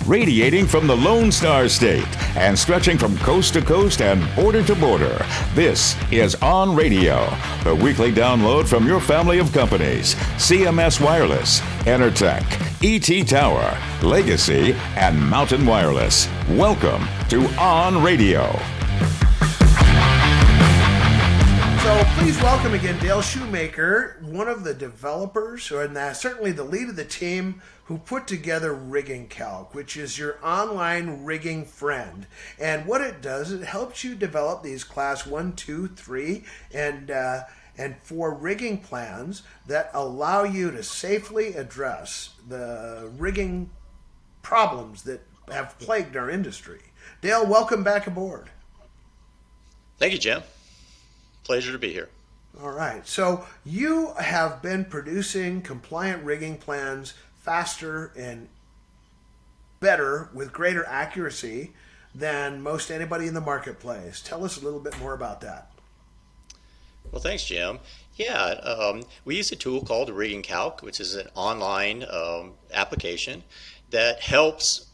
radiating from the Lone Star State and stretching from coast to coast and border to border. This is On Radio, the weekly download from your family of companies: CMS Wireless, Enertech, ET Tower, Legacy, and Mountain Wireless. Welcome to On Radio. So please welcome again Dale Shoemaker, one of the developers, and certainly the lead of the team who put together Rigging Calc, which is your online rigging friend. And what it does, it helps you develop these class 1, 2, 3, and 4 rigging plans that allow you to safely address the rigging problems that have plagued our industry. Dale, welcome back aboard. Thank you, Jim. Pleasure to be here. All right. So you have been producing compliant rigging plans faster and better with greater accuracy than most anybody in the marketplace. Tell us a little bit more about that. Well, thanks, Jim. Yeah, we use a tool called Rigging Calc, which is an online application that helps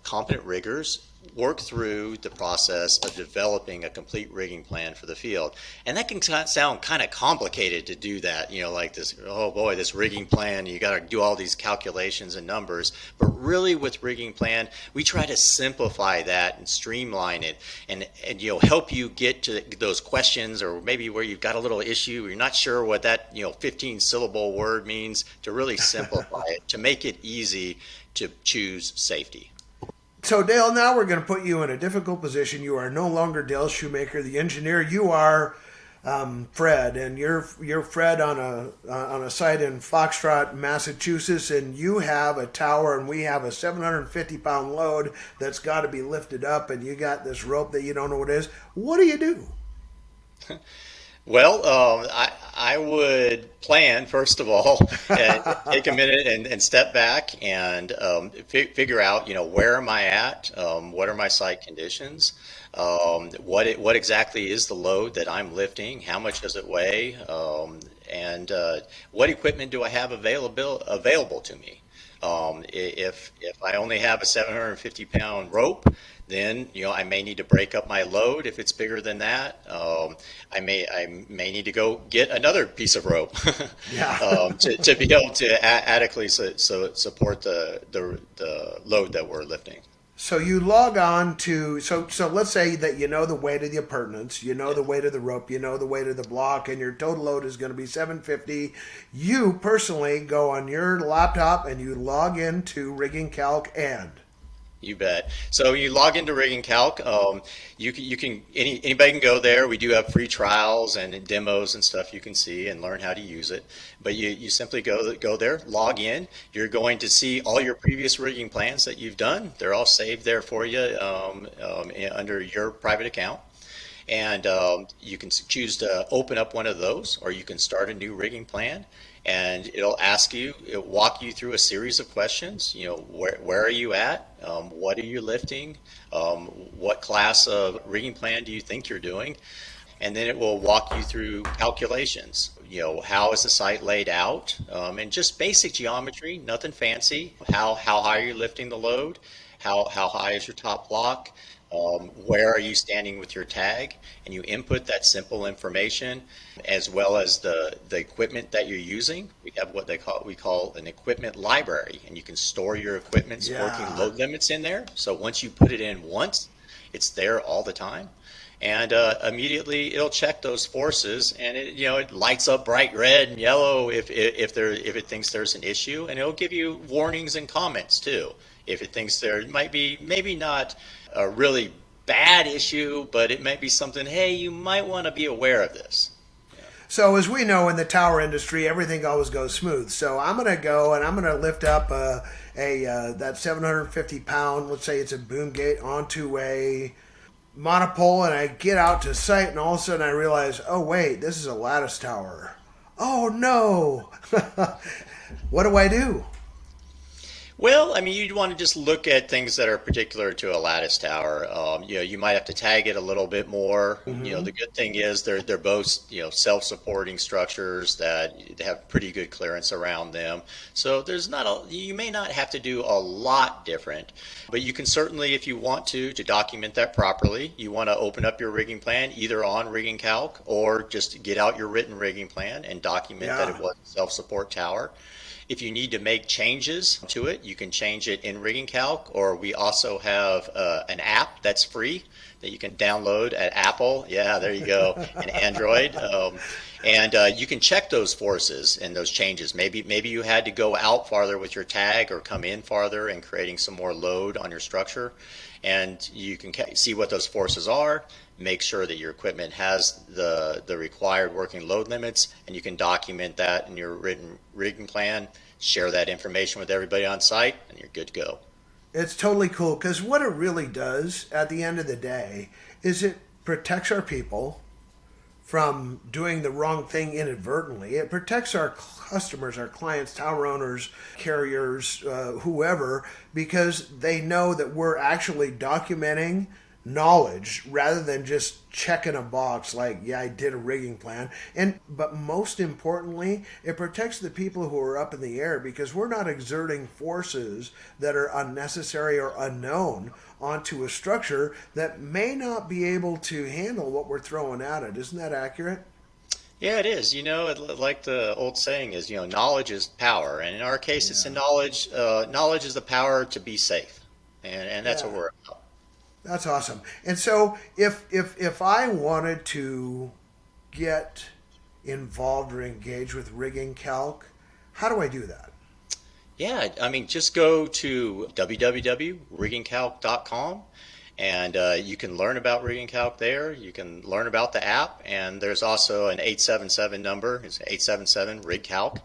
competent riggers work through the process of developing a complete rigging plan for the field. And that can sound kind of complicated to do that, like this, oh boy, this rigging plan, you got to do all these calculations and numbers. But really with rigging plan, we try to simplify that and streamline it and help you get to those questions, or maybe where you've got a little issue, you're not sure what that 15 syllable word means, to really simplify it, to make it easy to choose safety. So Dale, now we're going to put you in a difficult position. You are no longer Dale Shoemaker, the engineer. You are Fred, and you're Fred on a site in Foxtrot, Massachusetts, and you have a tower, and we have a 750-pound load that's got to be lifted up, and you got this rope that you don't know what it is. What do you do? Well, I would plan, first of all, and take a minute and step back and figure out, where am I at? What are my site conditions? What exactly is the load that I'm lifting? How much does it weigh? And what equipment do I have available to me? If I only have a 750-pound rope, then I may need to break up my load if it's bigger than that. I may need to go get another piece of rope to be able to adequately support the load that we're lifting. So you log on to, so let's say that the weight of the appurtenance, the weight of the rope, the weight of the block, and your total load is going to be 750. You personally go on your laptop and you log into Rigging Calc and... You bet. So you log into Rigging Calc. Anybody can go there. We do have free trials and demos and stuff you can see and learn how to use it. But you simply go there, log in. You're going to see all your previous rigging plans that you've done. They're all saved there for you under your private account. And you can choose to open up one of those, or you can start a new rigging plan. And it'll walk you through a series of questions. Where are you at? What are you lifting? What class of rigging plan do you think you're doing? And then it will walk you through calculations. How is the site laid out? And just basic geometry, nothing fancy. How high are you lifting the load? How high is your top block? Where are you standing with your tag? And you input that simple information, as well as the equipment that you're using. We have what we call an equipment library, and you can store your equipment's working load limits in there. So once you put it in once, it's there all the time. And immediately it'll check those forces, and it lights up bright red and yellow if it thinks there's an issue, and it'll give you warnings and comments too if it thinks there might be maybe not a really bad issue, but it might be something, hey, you might want to be aware of this. So as we know in the tower industry, everything always goes smooth. So I'm going to go and I'm going to lift up that 750 pound, let's say it's a boom gate, onto a monopole, and I get out to site, and all of a sudden I realize, oh wait, this is a lattice tower. Oh no. What do I do? Well, I mean, you'd want to just look at things that are particular to a lattice tower. You might have to tag it a little bit more. Hmm. The good thing is they're both, self-supporting structures that have pretty good clearance around them. So you may not have to do a lot different, but you can certainly, if you want to document that properly, you want to open up your rigging plan either on Rigging Calc or just get out your written rigging plan and document that it Yeah. was a self-support tower. If you need to make changes to it, you can change it in Rigging Calc, or we also have an app that's free that you can download at Apple. Yeah, there you go, and Android. And you can check those forces and those changes. Maybe you had to go out farther with your tag or come in farther and creating some more load on your structure. And you can see what those forces are, make sure that your equipment has the required working load limits, and you can document that in your written rigging plan, share that information with everybody on site, and you're good to go. It's totally cool because what it really does at the end of the day is it protects our people from doing the wrong thing inadvertently. It protects our customers, our clients, tower owners, carriers, whoever, because they know that we're actually documenting knowledge rather than just checking a box like, yeah, I did a rigging plan. And but most importantly, it protects the people who are up in the air because we're not exerting forces that are unnecessary or unknown onto a structure that may not be able to handle what we're throwing at it. Isn't that accurate? Yeah, it is. Like the old saying is, knowledge is power, and in our case, it's the knowledge. Knowledge is the power to be safe, and that's what Yeah. we're about. That's awesome. And so if I wanted to get involved or engage with Rigging Calc, how do I do that? Yeah, I mean, just go to www.riggingcalc.com and you can learn about Rigging Calc there. You can learn about the app, and there's also an 877 number. It's 877 Rig Calc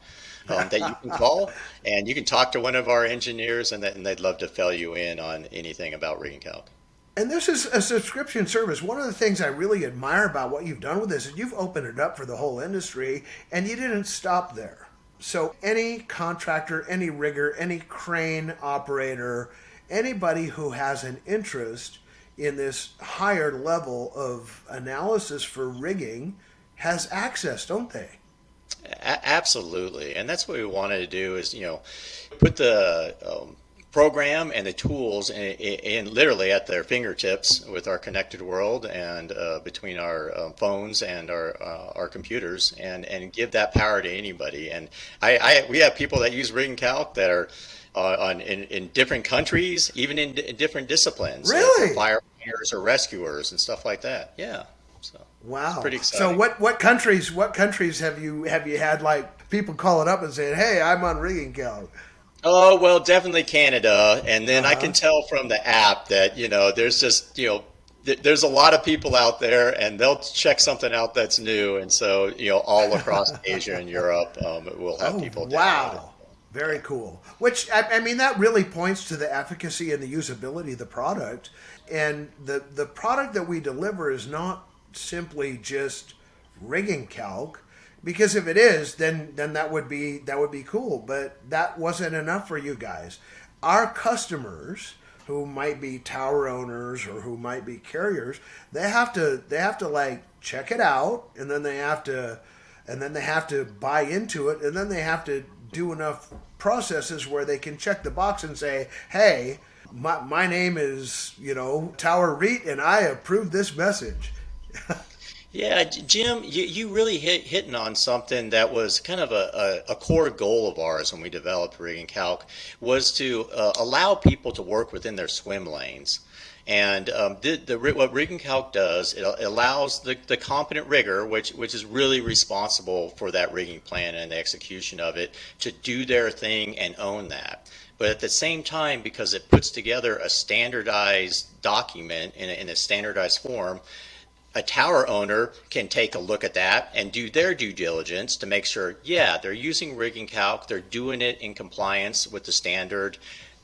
that you can call, and you can talk to one of our engineers, and they'd love to fill you in on anything about Rigging Calc. And this is a subscription service. One of the things I really admire about what you've done with this is you've opened it up for the whole industry and you didn't stop there. So, any contractor, any rigger, any crane operator, anybody who has an interest in this higher level of analysis for rigging has access, don't they? Absolutely, and that's what we wanted to do is put the program and the tools in literally at their fingertips with our connected world and between our phones and our computers and give that power to anybody. And we have people that use Rig and Calc that are in different countries, even in different disciplines, for Really? firefighters or rescuers and stuff like that. Yeah, so it's Wow. pretty So exciting. what countries have you had like people calling up and saying, "Hey, I'm on Rigging Calc." Oh, well, definitely Canada. And then I Uh-huh. can tell from the app that, there's just, there's a lot of people out there and they'll check something out that's new. And so, all across Asia and Europe, we'll have Oh, people download it. wow. Very cool. Which, I mean, that really points to the efficacy and the usability of the product. And the product that we deliver is not simply just rigging calc. Because if it is, then that would be cool. But that wasn't enough for you guys. Our customers, who might be tower owners or who might be carriers, they have to like check it out, and then they have to buy into it, and then they have to do enough processes where they can check the box and say, hey, my name is, Tower REIT, and I approve this message. Yeah, Jim, you really hitting on something that was kind of a core goal of ours when we developed Rig and Calc was to allow people to work within their swim lanes. And what Rig and Calc does, it allows the competent rigger, which is really responsible for that rigging plan and the execution of it, to do their thing and own that. But at the same time, because it puts together a standardized document in a standardized form, a tower owner can take a look at that and do their due diligence to make sure, yeah, they're using rigging calc, they're doing it in compliance with the standard.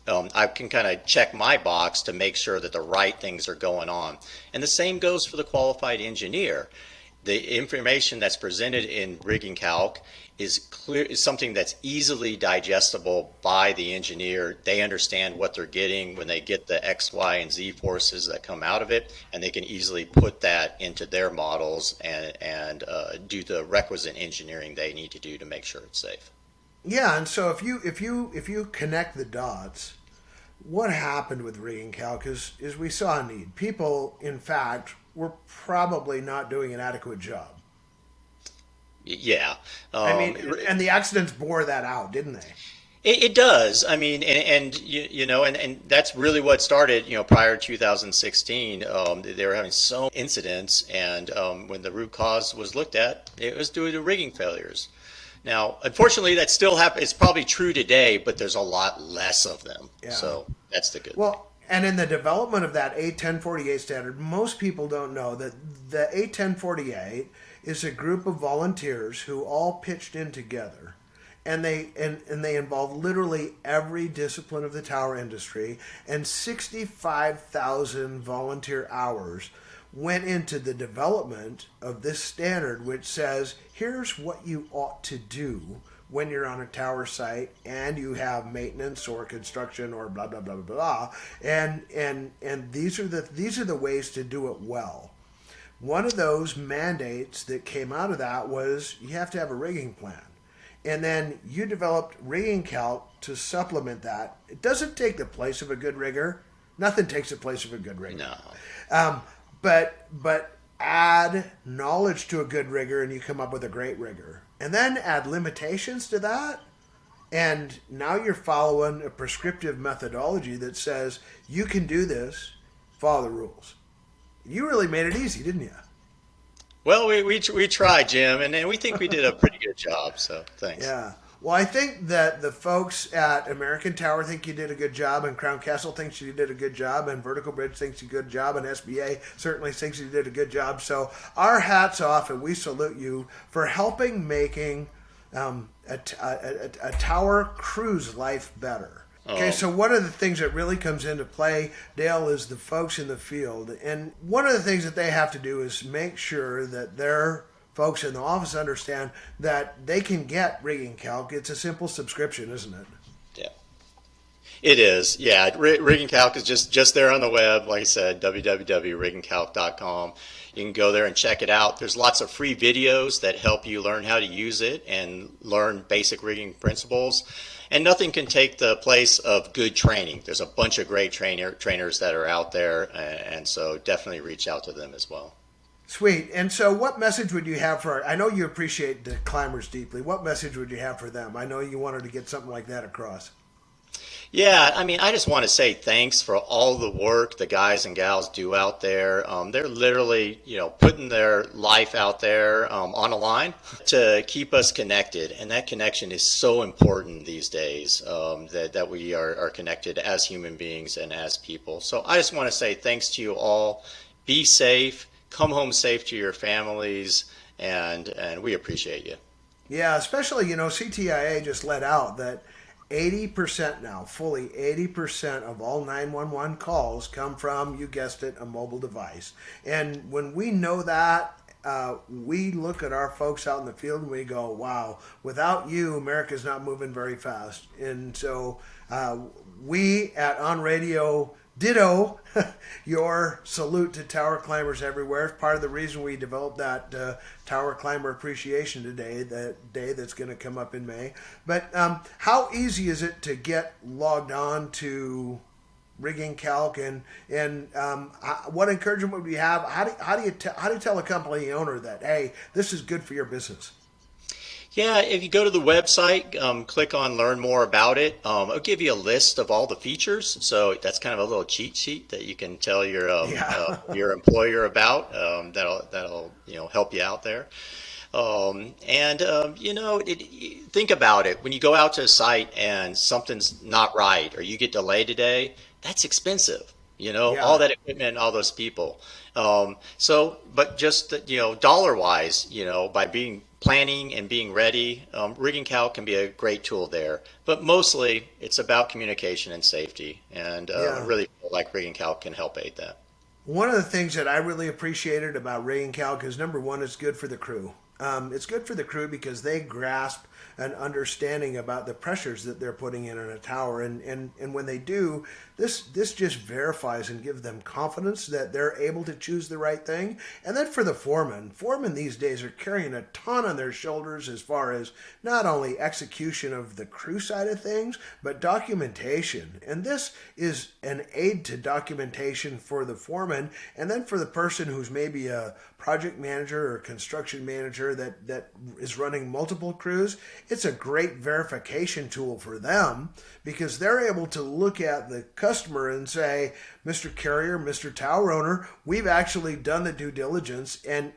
I can kind of check my box to make sure that the right things are going on. And the same goes for the qualified engineer. The information that's presented in Rigging Calc is something that's easily digestible by the engineer. They understand what they're getting when they get the X, Y, and Z forces that come out of it, and they can easily put that into their models and do the requisite engineering they need to do to make sure it's safe. Yeah, and so if you connect the dots, what happened with Rigging Calc is we saw a need. People, in fact, were probably not doing an adequate job. Yeah. I mean, and the accidents bore that out, didn't they? It does. I mean, and you know, and that's really what started, prior to 2016. They were having so many incidents, and when the root cause was looked at, it was due to rigging failures. Now, unfortunately, that still happens. It's probably true today, but there's a lot less of them. Yeah. So that's the good thing. Well, and in the development of that A1048 standard, most people don't know that the A1048 is a group of volunteers who all pitched in together, and they involve literally every discipline of the tower industry, and 65,000 volunteer hours went into the development of this standard, which says here's what you ought to do when you're on a tower site and you have maintenance or construction or blah blah blah blah blah, and these are the ways to do it well. One of those mandates that came out of that was you have to have a rigging plan. And then you developed Rigging Calc to supplement that. It doesn't take the place of a good rigger. Nothing takes the place of a good rigger. No. But add knowledge to a good rigger and you come up with a great rigger. And then add limitations to that. And now you're following a prescriptive methodology that says you can do this, follow the rules. You really made it easy, didn't you? Well, we tried, Jim, and we think we did a pretty good job. So thanks. Yeah. Well, I think that the folks at American Tower think you did a good job, and Crown Castle thinks you did a good job, and Vertical Bridge thinks you did a good job, and SBA certainly thinks you did a good job. So our hats off, and we salute you for helping making a tower cruise life better. Okay, so one of the things that really comes into play, Dale, is the folks in the field. And one of the things that they have to do is make sure that their folks in the office understand that they can get Rigging Calc. It's a simple subscription, isn't it? Yeah, it is. Yeah, Rigging Calc is just there on the web. Like I said, www.riggingcalc.com. You can go there and check it out. There's lots of free videos that help you learn how to use it and learn basic rigging principles. And nothing can take the place of good training. There's a bunch of great trainers that are out there, and so definitely reach out to them as well. Sweet. And so what message would you have for, I know you appreciate the climbers deeply. What message would you have for them? I know you wanted to get something like that across. Yeah, I mean, I just want to say thanks for all the work the guys and gals do out there. They're literally, putting their life out there on a line to keep us connected. And that connection is so important these days, that we are connected as human beings and as people. So I just want to say thanks to you all. Be safe. Come home safe to your families. And we appreciate you. Yeah, especially, CTIA just let out that 80% now, fully 80% of all 911 calls come from, you guessed it, a mobile device. And when we know that, we look at our folks out in the field and we go, wow, without you, America's not moving very fast. And so we at On Radio ditto your salute to tower climbers everywhere. It's part of the reason we developed that Tower Climber Appreciation Day, that day that's going to come up in May. But how easy is it to get logged on to Rigging Calc, and what encouragement would you have? How do you tell a company owner that, hey, this is good for your business? Yeah, if you go to the website, click on Learn More About it. It'll give you a list of all the features. So that's kind of a little cheat sheet that you can tell your employer about. That'll help you out there. Think about it. When you go out to a site and something's not right, or you get delayed today, that's expensive. All that equipment and all those people. But just dollar wise, by planning and being ready, Rigging Calc can be a great tool there. But mostly, it's about communication and safety, and really feel like Rigging Calc can help aid that. One of the things that I really appreciated about Rigging Calc is number one, it's good for the crew. It's good for the crew because they grasp an understanding about the pressures that they're putting in a tower. And when they do, this just verifies and gives them confidence that they're able to choose the right thing. And then for the foremen these days are carrying a ton on their shoulders as far as not only execution of the crew side of things, but documentation. And this is an aid to documentation for the foreman, and then for the person who's maybe a project manager or construction manager that is running multiple crews. It's a great verification tool for them because they're able to look at the customer and say, Mr. Carrier, Mr. Tower Owner, we've actually done the due diligence, and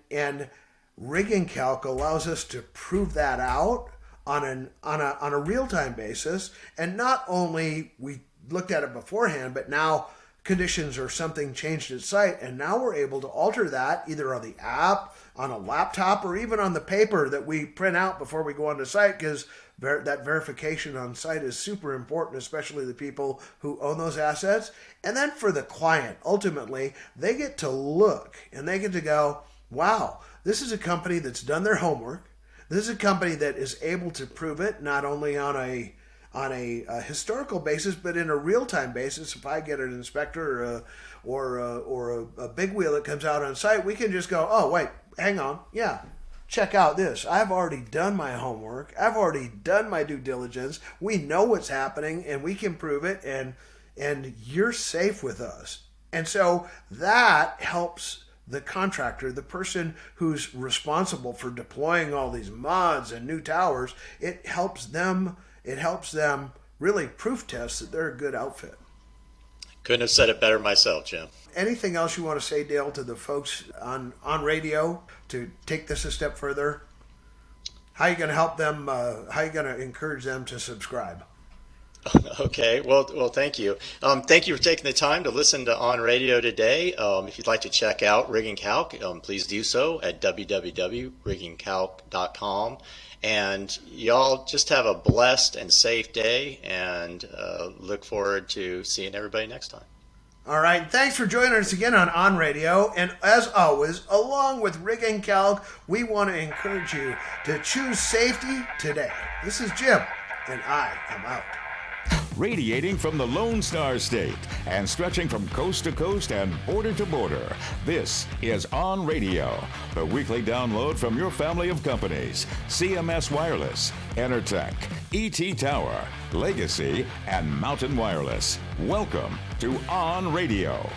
Rigging Calc allows us to prove that out on a real-time basis. And not only we looked at it beforehand, but now conditions or something changed at site, and now we're able to alter that either on the app, on a laptop, or even on the paper that we print out before we go onto site, because that verification on site is super important, especially the people who own those assets. And then for the client, ultimately, they get to look and they get to go, wow, this is a company that's done their homework. This is a company that is able to prove it not only on a historical basis, but in a real-time basis. If I get an inspector or a big wheel that comes out on site, we can just go, oh, wait, hang on. Yeah, check out this. I've already done my homework. I've already done my due diligence. We know what's happening, and we can prove it, and you're safe with us. And so that helps the contractor, the person who's responsible for deploying all these mods and new towers. It helps them really proof test that they're a good outfit. Couldn't have said it better myself, Jim. Anything else you want to say, Dale, to the folks on radio to take this a step further? How are you going to help them? How are you going to encourage them to subscribe? Okay, well, thank you. Thank you for taking the time to listen to On Radio today. If you'd like to check out Rigging Calc, please do so at www.riggingcalc.com. And y'all just have a blessed and safe day, and look forward to seeing everybody next time. All right, thanks for joining us again on Radio. And as always, along with Rigging Calc, we want to encourage you to choose safety today. This is Jim, and I am out. Radiating from the Lone Star State and stretching from coast to coast and border to border, this is On Radio, the weekly download from your family of companies: CMS Wireless, Enertech, ET Tower, Legacy, and Mountain Wireless. Welcome to On Radio.